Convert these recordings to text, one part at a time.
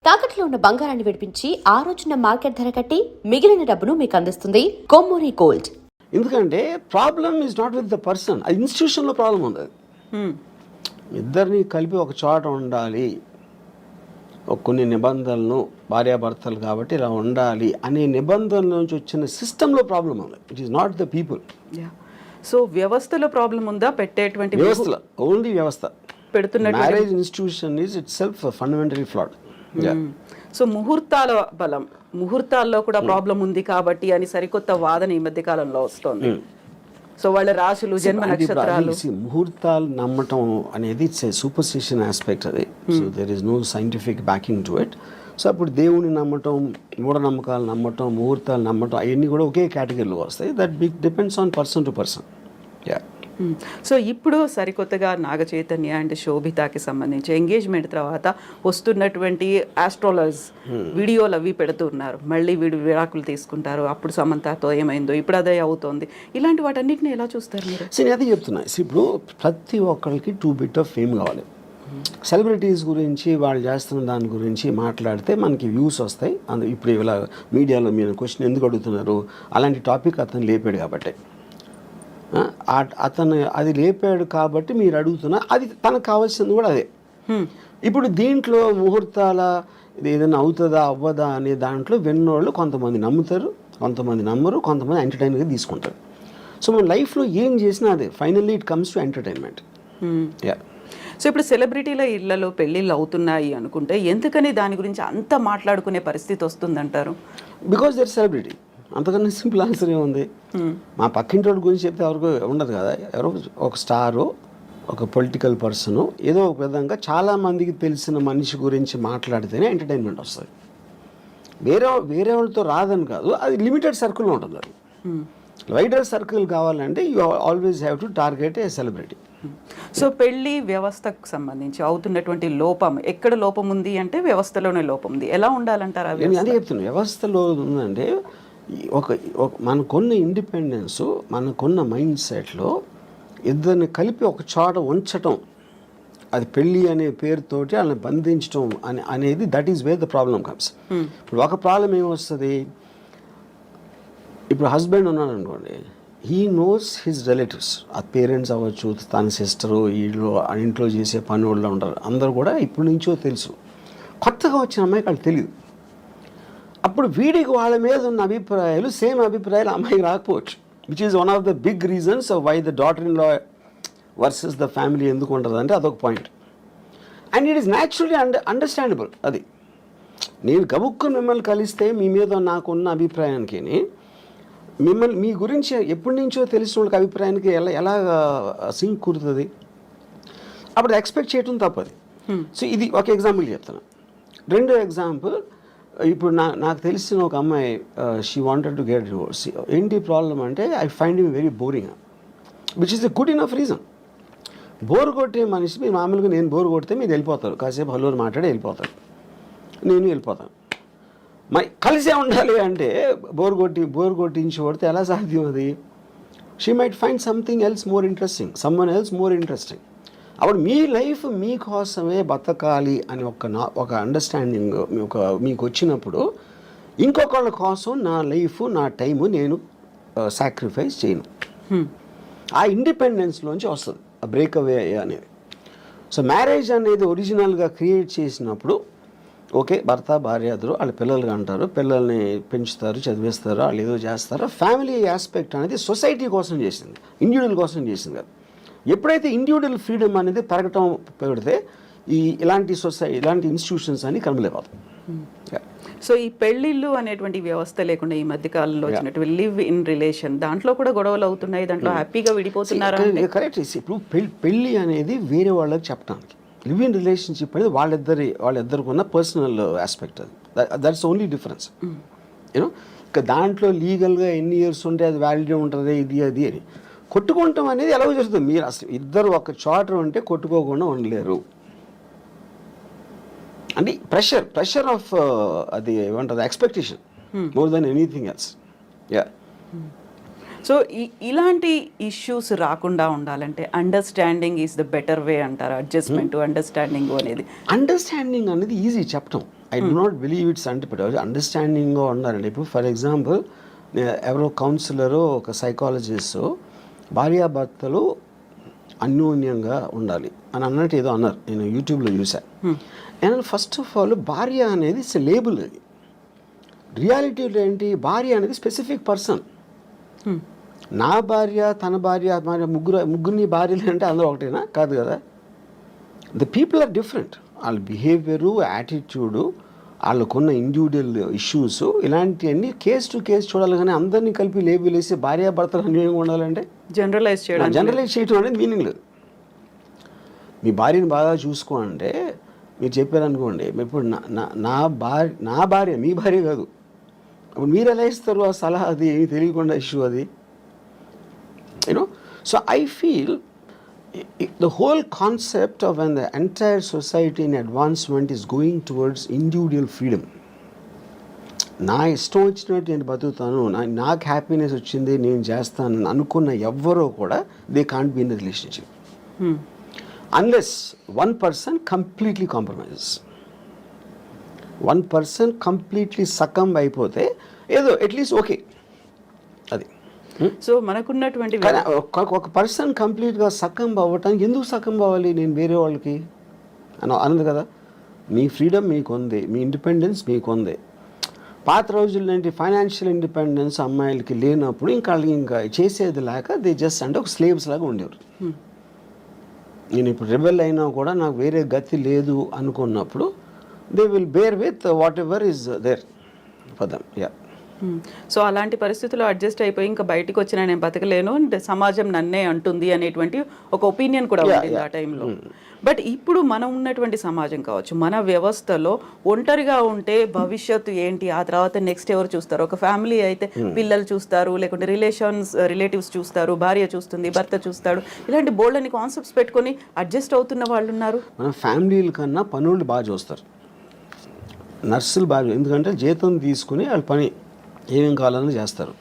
తాకట్లో ఉన్న బంగారాన్ని విడిపించి ఆ రోజున మార్కెట్ ధర కట్టి మిగిలిన డబ్బును మీకు అందిస్తుంది కొమ్మూరి గోల్డ్. ఎందుకంటే problem is not with the person, అది ఇన్స్టిట్యూషన్లో ప్రాబ్లం ఉంది. ఇద్దరిని కలిపి ఒక చోట ఉండాలి, కొన్ని నిబంధనలను భార్యాభర్తలు కాబట్టి ఇలా ఉండాలి అనే నిబంధనల నుంచి వచ్చిన సిస్టంలో ప్రాబ్లం ఉంది. It is not the people. So వ్యవస్థలో ప్రాబ్లం ఉందా? పెట్టేటువంటి వ్యవస్థలో ఓన్లీ వ్యవస్థ పెడుతున్న marriage institution is itself fundamentally flawed. So ముహూర్తాల బలం, ముహూర్తాల్లో కూడా ప్రాబ్లం ఉంది కాబట్టి అని సరికొత్త వాదన ఈ మధ్య కాలంలో వస్తుంది. సో వాళ్ళ రాశులు, జన్మ నక్షత్రాలు, ముహూర్తాలు నమ్మటం అనేది ఇట్స్ ఏ సూపర్స్టిషన్ ఆస్పెక్ట్. అది so there is no scientific backing to it. So అప్పుడు దేవుని నమ్మటం, మూఢనమ్మకాలు నమ్మటం, ముహూర్తాలు నమ్మటం అవన్నీ కూడా ఒకే కేటగిరీలో వస్తాయి. That depends on person to person. So ఇప్పుడు సరికొత్తగా నాగ చైతన్య అండ్ శోభితాకి సంబంధించి ఎంగేజ్మెంట్ తర్వాత వస్తున్నటువంటి ఆస్ట్రాలజర్స్ వీడియోలు అవి పెడుతున్నారు. మళ్ళీ వీడు విడాకులు తీసుకుంటారు, అప్పుడు సమంతతో ఏమైందో ఇప్పుడు అదే అవుతోంది. ఇలాంటి వాటన్నిటిని ఎలా చూస్తారు మీరు? సరే, అదే చెప్తున్నా. ఇప్పుడు ప్రతి ఒక్కరికి టూ బిట్ ఆఫ్ ఫేమ్ కావాలి. సెలబ్రిటీస్ గురించి వాళ్ళు చేస్తున్న దాని గురించి మాట్లాడితే మనకి వ్యూస్ వస్తాయి. ఇప్పుడు ఇలా మీడియాలో మీరు క్వశ్చన్ ఎందుకు అడుగుతున్నారు, అలాంటి టాపిక్ అతను లేపాడు కాబట్టి, అతను అది లేపాడు కాబట్టి మీరు అడుగుతున్నా, అది తనకు కావాల్సింది కూడా అదే. ఇప్పుడు దీంట్లో ముహూర్తాల ఇది ఏదైనా అవుతుందా అవ్వదా అనే దాంట్లో విన్నోళ్ళు కొంతమంది నమ్ముతారు, కొంతమంది నమ్మరు, కొంతమంది ఎంటర్టైన్గా తీసుకుంటారు. సో మన లైఫ్లో ఏం చేసినా అదే finally it comes to entertainment. So ఇప్పుడు సెలబ్రిటీల ఇళ్లలో పెళ్ళిళ్ళు అవుతున్నాయి అనుకుంటే ఎందుకని దాని గురించి అంత మాట్లాడుకునే పరిస్థితి వస్తుందంటారు? Because they're celebrity. అంతకన్నా సింపుల్ ఆన్సర్ ఏముంది? మా పక్కింటి గురించి చెప్తే ఎవరికి ఉండదు కదా. ఎవరో ఒక స్టారు, ఒక పొలిటికల్ పర్సను, ఏదో ఒక విధంగా చాలామందికి తెలిసిన మనిషి గురించి మాట్లాడితేనే ఎంటర్టైన్మెంట్ వస్తుంది. వేరే వాళ్ళతో రాదని కాదు, అది లిమిటెడ్ సర్కిల్లో ఉంటుంది. అది వైడర్ సర్కిల్ కావాలంటే you always have to target A celebrity. So పెళ్లి వ్యవస్థకు సంబంధించి అవుతున్నటువంటి లోపం, ఎక్కడ లోపం ఉంది అంటే వ్యవస్థలోనే లోపం ఉంది. ఎలా ఉండాలంటారా? నేను అదే చెప్తున్నాను, వ్యవస్థలో ఉందంటే మనకున్న ఇండిపెండెన్స్, మనకున్న మైండ్ సెట్లో ఇద్దరిని కలిపి ఒక చోట ఉంచటం, అది పెళ్ళి అనే పేరుతోటి వాళ్ళని బంధించడం అనేది that is where the problem comes. ఇప్పుడు ఒక ప్రాబ్లం ఏమొస్తుంది, ఇప్పుడు హస్బెండ్ ఉన్నాడు అనుకోండి, హీ నోస్ హిజ్ రిలేటివ్స్, ఆ పేరెంట్స్ అవ్వచ్చు, తన సిస్టరు, వీళ్ళు ఇంట్లో చేసే పని వాళ్ళు ఉంటారు, అందరూ కూడా ఇప్పటి నుంచో తెలుసు. కొత్తగా వచ్చిన అమ్మాయికి వాళ్ళు తెలియదు. అప్పుడు వీడికి వాళ్ళ మీద ఉన్న అభిప్రాయాలు సేమ్ అభిప్రాయాలు అమ్మాయికి రాకపోవచ్చు, which is one of the big reasons why the daughter in law versus the family ఎందుకు ఉంటుంది అంటే అదొక point. And it is naturally understandable. అది నేను గబుక్కు మిమ్మల్ని కలిస్తే మీ మీద నాకున్న అభిప్రాయానికి మీ గురించి ఎప్పటి నుంచో తెలిసిన వాళ్ళకి అభిప్రాయానికి ఎలా సింక్ కుడుతుంది, అప్పుడు ఎక్స్పెక్ట్ చేయటం తప్పది. సో ఇది ఒక ఎగ్జాంపుల్ చెప్తాను. రెండో ఎగ్జాంపుల్, ఇప్పుడు నాకు తెలిసిన ఒక అమ్మాయి, she wanted to get divorce. ఏంటి ప్రాబ్లం అంటే I find him very boring, which is the good enough reason. Bore కొట్టే మనిషి, మీరు మామూలుగా నేను బోర్ కొడితే మీరు వెళ్ళిపోతారు, కాసేపు హలో మాట్లాడి వెళ్ళిపోతారు, నేను వెళ్ళిపోతాను. మరి కలిసే ఉండాలి అంటే బోర్ కొట్టించి కొడితే ఎలా సాధ్యం అది? She might find something else more interesting, someone else more interesting. అప్పుడు మీ లైఫ్ మీకోసమే బతకాలి అని ఒక అండర్స్టాండింగ్ మీకు వచ్చినప్పుడు ఇంకొకళ్ళ కోసం నా లైఫ్, నా టైము నేను సాక్రిఫైస్ చేయను. ఆ ఇండిపెండెన్స్లోంచి వస్తుంది ఆ బ్రేక్అవే అనేది. సో మ్యారేజ్ అనేది ఒరిజినల్గా క్రియేట్ చేసినప్పుడు ఓకే, భర్త భార్య ఇద్దరు వాళ్ళ పిల్లలుగా అంటారు, పిల్లల్ని పెంచుతారు, చదివిస్తారు, వాళ్ళు ఏదో చేస్తారు. ఫ్యామిలీ ఆస్పెక్ట్ అనేది సొసైటీ కోసం చేసింది, ఇండివిజువల్ కోసం చేసింది కాదు. ఎప్పుడైతే ఇండివిజువల్ ఫ్రీడమ్ అనేది పెరగటం పెడితే ఇలాంటి ఇన్స్టిట్యూషన్స్ అని కనబలేకపోతాయి. సో ఈ పెళ్ళిళ్ళు అనేటువంటి వ్యవస్థ లేకుండా ఈ మధ్య కాలంలో వచ్చినటువంటి లివ్ ఇన్ రిలేషన్, దాంట్లో కూడా గొడవలు అవుతున్నాయి, దాంట్లో హ్యాపీగా విడిపోతున్నారు. కరెక్ట్. ఇప్పుడు పెళ్ళి అనేది వేరే వాళ్ళకి చెప్పడానికి, లివ్ ఇన్ రిలేషన్షిప్ అనేది వాళ్ళిద్దరికి ఉన్న పర్సనల్ ఆస్పెక్ట్. అది దట్స్ ఓన్లీ డిఫరెన్స్. యూనో, ఇక దాంట్లో లీగల్గా ఎన్ని ఇయర్స్ ఉంటే అది వ్యాలిడ్ ఉంటుంది, ఇది అది అని. కొట్టుకుంటాం అనేది ఎలా జరుగుతుంది? మీరు అసలు ఇద్దరు ఒక చోట ఉంటే కొట్టుకోకుండా ఉండలేరు. అంటే ప్రెషర్ ఆఫ్ అది ఏమంటుంది, expectation more than anything else. Yeah. So ఇలాంటి ఇష్యూస్ రాకుండా ఉండాలంటే understanding is the better way అంటారు. అడ్జస్ట్మెంట్, అండర్స్టాండింగ్ అనేది ఈజీ చెప్పటం. I do not believe it's అంటే అండర్స్టాండింగ్గా ఉండాలండి. ఇప్పుడు ఫర్ ఎగ్జాంపుల్ ఎవరో కౌన్సిలరు ఒక సైకాలజిస్ట్ భార్యాభర్తలు అన్యోన్యంగా ఉండాలి అని అన్నట్టు ఏదో అన్నారు, నేను యూట్యూబ్లో చూసా. అండ్ ఫస్ట్ ఆఫ్ ఆల్ భార్య అనేది ఇట్స్ లేబుల్. అది రియాలిటీలో ఏంటి, భార్య అనేది స్పెసిఫిక్ పర్సన్. నా భార్య తన భార్య ముగ్గురిని భార్యలు అంటే అందరూ ఒకటేనా? కాదు కదా. The people are different. వాళ్ళ బిహేవియరు, యాటిట్యూడు, వాళ్ళకున్న ఇండివిజువల్ ఇష్యూస్ ఇలాంటివన్నీ కేస్ టు కేస్ చూడాలి. కానీ అందరినీ కలిపి లేబుల్ వేసి భార్యాభర్తలు అన్యోన్యంగా ఉండాలంటే జనరలైజ్ చేయడం అనేది మీనింగ్ లేదు. మీ భార్యని బాగా చూసుకోవాలంటే మీరు చెప్పారనుకోండి, ఇప్పుడు నా భార్య మీ భార్య కాదు, అప్పుడు మీరు ఎలా ఇస్తారు ఆ సలహా? అది ఏమి తెలియకుండా ఇష్యూ అది, you know. So I feel the whole concept of when the entire society in advancement is going towards individual freedom. నా ఇష్టం వచ్చినట్టు నేను బతుకుతాను, నాకు హ్యాపీనెస్ వచ్చింది నేను చేస్తాను అనుకున్న ఎవ్వరూ కూడా they can't be in the relationship unless one person completely compromises. One person completely succumb అయిపోతే ఏదో అట్లీస్ట్ ఓకే అది. సో మనకున్నటువంటి ఒక పర్సన్ కంప్లీట్గా సకంబ్ అవ్వటానికి ఎందుకు సకంబ్ అవ్వాలి నేను వేరే వాళ్ళకి అన్నది కదా. మీ ఫ్రీడమ్ మీకు ఉంది, మీ ఇండిపెండెన్స్ మీకు ఉంది. పాత రోజుల్లో ఏంటి, ఫైనాన్షియల్ ఇండిపెండెన్స్ అమ్మాయిలకి లేనప్పుడు ఇంకా చేసేది లేక దే జస్ట్ అంటే ఒక స్లేవ్స్ లాగా ఉండేవారు. నేను ఇప్పుడు రెబెల్ అయినా కూడా నాకు వేరే గతి లేదు అనుకున్నప్పుడు they will bear with whatever is there for them. Yeah. So అలాంటి పరిస్థితుల్లో అడ్జస్ట్ అయిపోయి ఇంకా బయటకు వచ్చినా నేను బతకలేను, సమాజం నన్నే అంటుంది అనేటువంటి ఒక ఒపీనియన్ కూడా ఉంటుంది ఆ టైంలో. బట్ ఇప్పుడు మనం ఉన్నటువంటి సమాజం కావచ్చు, మన వ్యవస్థలో ఒంటరిగా ఉంటే భవిష్యత్తు ఏంటి, ఆ తర్వాత నెక్స్ట్ ఎవరు చూస్తారు? ఒక ఫ్యామిలీ అయితే పిల్లలు చూస్తారు, లేకుంటే రిలేటివ్స్ చూస్తారు, భార్య చూస్తుంది, భర్త చూస్తాడు, ఇలాంటి బోల్డ్ అని కాన్సెప్ట్స్ పెట్టుకొని అడ్జస్ట్ అవుతున్న వాళ్ళు ఉన్నారు. మన ఫ్యామిలీల కన్నా పనులు బాగా చూస్తారు, నర్సులు బాగా, ఎందుకంటే జీతం తీసుకుని వాళ్ళ పని ఏమేం కావాలని చేస్తారు.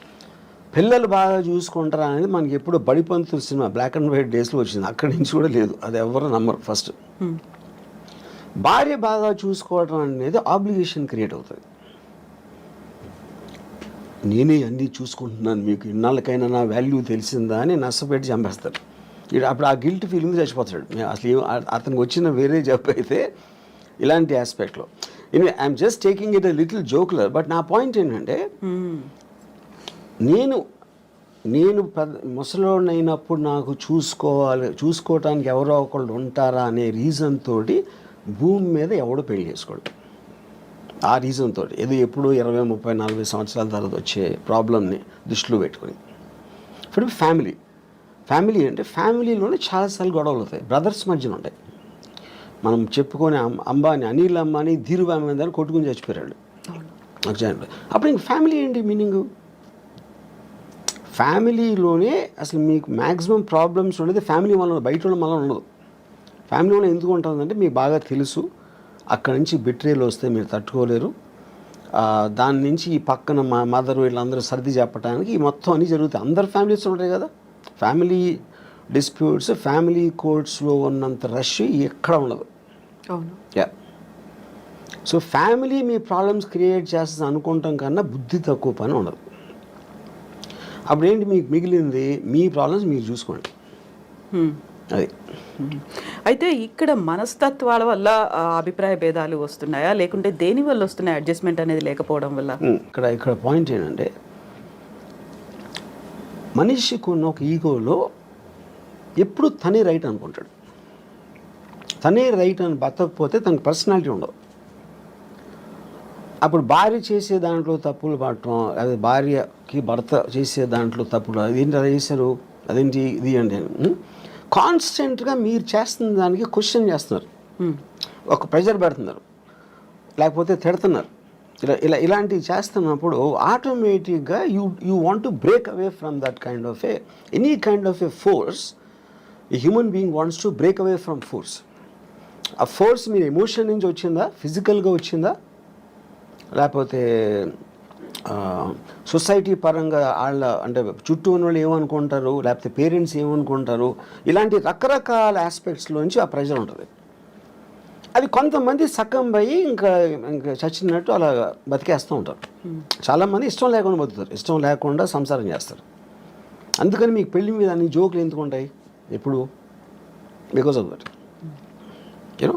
పిల్లలు బాగా చూసుకుంటారా అనేది మనకి ఎప్పుడు బడిపంతుల సినిమా బ్లాక్ అండ్ వైట్ డేస్లో వచ్చింది, అక్కడి నుంచి కూడా లేదు, అది ఎవరు నమ్మరు. ఫస్ట్ భార్య బాగా చూసుకోవడం అనేది ఆబ్లిగేషన్ క్రియేట్ అవుతుంది. నేనే అన్నీ చూసుకుంటున్నాను, మీకు ఇన్నాళ్ళకైనా నా వాల్యూ తెలిసిందా అని నష్టపెట్టి చంపేస్తారు. అప్పుడు ఆ గిల్ట్ ఫీలింగ్ చచ్చిపోతాడు. అసలు అతనికి వచ్చిన వేరే జాబ్ అయితే ఇలాంటి ఆస్పెక్ట్లో. I'm just taking it a little jocular. But నా పాయింట్ ఏంటంటే, నేను ముసలోడిని అయినప్పుడు నాకు చూసుకోవటానికి ఎవరో ఒకళ్ళు ఉంటారా అనే రీజన్ తోటి భూమి మీద ఎవడో పెళ్లి చేసుకోడు. ఆ రీజన్ తోటి ఏదో ఎప్పుడు 20, 30, 40 సంవత్సరాల తర్వాత వచ్చే ప్రాబ్లమ్ని దృష్టిలో పెట్టుకుని. ఇప్పుడు ఫ్యామిలీ అంటే ఫ్యామిలీలోనే చాలాసార్లు గొడవలు అవుతాయి, బ్రదర్స్ మధ్యన ఉంటాయి. మనం చెప్పుకొని అనిల్ అంబానీ ధీరుభాయ్ అంబానీ కొట్టుకుని చచ్చిపోయాడు. అప్పుడు ఇంక ఫ్యామిలీ ఏంటి మీనింగ్? ఫ్యామిలీలోనే అసలు మీకు మ్యాక్సిమం ప్రాబ్లమ్స్ ఉండేది ఫ్యామిలీ వల్ల, బయట ఉన్న వల్ల ఉండదు. ఫ్యామిలీ వల్ల ఎందుకు ఉంటుందంటే మీకు బాగా తెలుసు, అక్కడి నుంచి బిట్రేలు వస్తే మీరు తట్టుకోలేరు, దాని నుంచి ఈ పక్కన మా మదర్ వీళ్ళందరూ సర్ది చెప్పడానికి మొత్తం అన్నీ జరుగుతాయి. అందరు ఫ్యామిలీస్ ఉంటాయి కదా. ఫ్యామిలీ డిస్ప్యూట్స్, ఫ్యామిలీ కోర్ట్స్లో ఉన్నంత రష్ ఎక్కడ ఉండదు. యా. సో ఫ్యామిలీ మీ ప్రాబ్లమ్స్ క్రియేట్ చేస్తుంది అనుకుంటాం కన్నా బుద్ధి తక్కువ పని ఉండదు. అప్పుడేంటి మీకు మిగిలింది, మీ ప్రాబ్లమ్స్ మీరు చూసుకోండి. అది. అయితే ఇక్కడ మనస్తత్వాల వల్ల అభిప్రాయ భేదాలు వస్తున్నాయా, లేకుంటే దేని వల్ల వస్తున్నాయి అడ్జస్ట్మెంట్ అనేది లేకపోవడం వల్ల? ఇక్కడ పాయింట్ ఏంటంటే, మనిషికి ఉన్న ఒక ఈగోలో ఎప్పుడు తనే రైట్ అనుకుంటాడు. తనే రైట్ అని బతకపోతే తనకు పర్సనాలిటీ ఉండదు. అప్పుడు భార్య చేసే దాంట్లో తప్పులు పడటం, అదే భార్యకి భర్త చేసే దాంట్లో తప్పులు, అదేంటి అలా చేశారు, అదేంటి ఇది అంటే కాన్స్టెంట్గా మీరు చేస్తున్న దానికి క్వశ్చన్ చేస్తున్నారు, ఒక ప్రెషర్ పెడుతున్నారు, లేకపోతే తిడుతున్నారు. ఇలాంటివి చేస్తున్నప్పుడు ఆటోమేటిక్గా you want to break away from that kind of any kind of A force. A human being wants to break away from force. ఆ ఫోర్స్ మీరు ఎమోషన్ నుంచి వచ్చిందా, ఫిజికల్గా వచ్చిందా, లేకపోతే సొసైటీ పరంగా వాళ్ళ అంటే చుట్టూ ఉన్న వాళ్ళు ఏమనుకుంటారు, లేకపోతే పేరెంట్స్ ఏమనుకుంటారు, ఇలాంటి రకరకాల ఆస్పెక్ట్స్లోంచి ఆ ప్రెజర్ ఉంటుంది. అది కొంతమంది సక్కంబయి ఇంకా ఇంకా చచ్చినట్టు అలా బతికేస్తూ ఉంటారు. చాలామంది ఇష్టం లేకుండా బతుకుతారు, ఇష్టం లేకుండా సంసారం చేస్తారు. అందుకని మీకు పెళ్లి మీద అన్ని జోకులు ఎందుకు ఉంటాయి ఎప్పుడు? Because of that you know.